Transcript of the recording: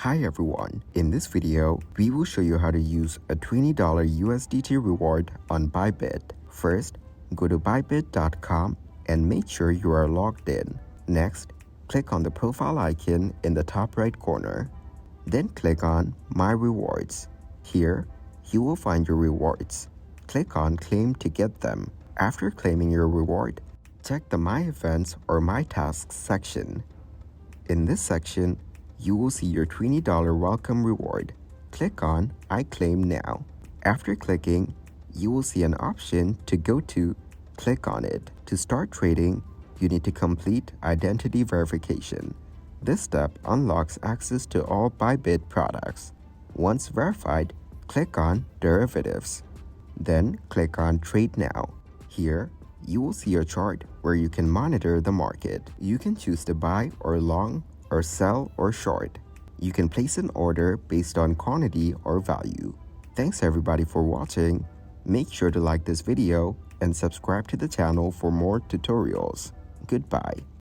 Hi everyone, in this video, we will show you how to use a $20 USDT reward on BYBIT. First, go to BYBIT.com and make sure you are logged in. Next, click on the profile icon in the top right corner. Then click on My Rewards. Here, you will find your rewards. Click on Claim to get them. After claiming your reward, check the My Events or My Tasks section. In this section, you will see your $20 welcome reward. Click on I Claim Now. After clicking, you will see an option to go to. Click on it. To start trading, you need to complete identity verification. This step unlocks access to all BYBIT products. Once verified, click on Derivatives. Then click on Trade Now. Here, you will see a chart where you can monitor the market. You can choose to buy or long, or sell or short. You can place an order based on quantity or value. Thanks everybody for watching. Make sure to like this video and subscribe to the channel for more tutorials. Goodbye.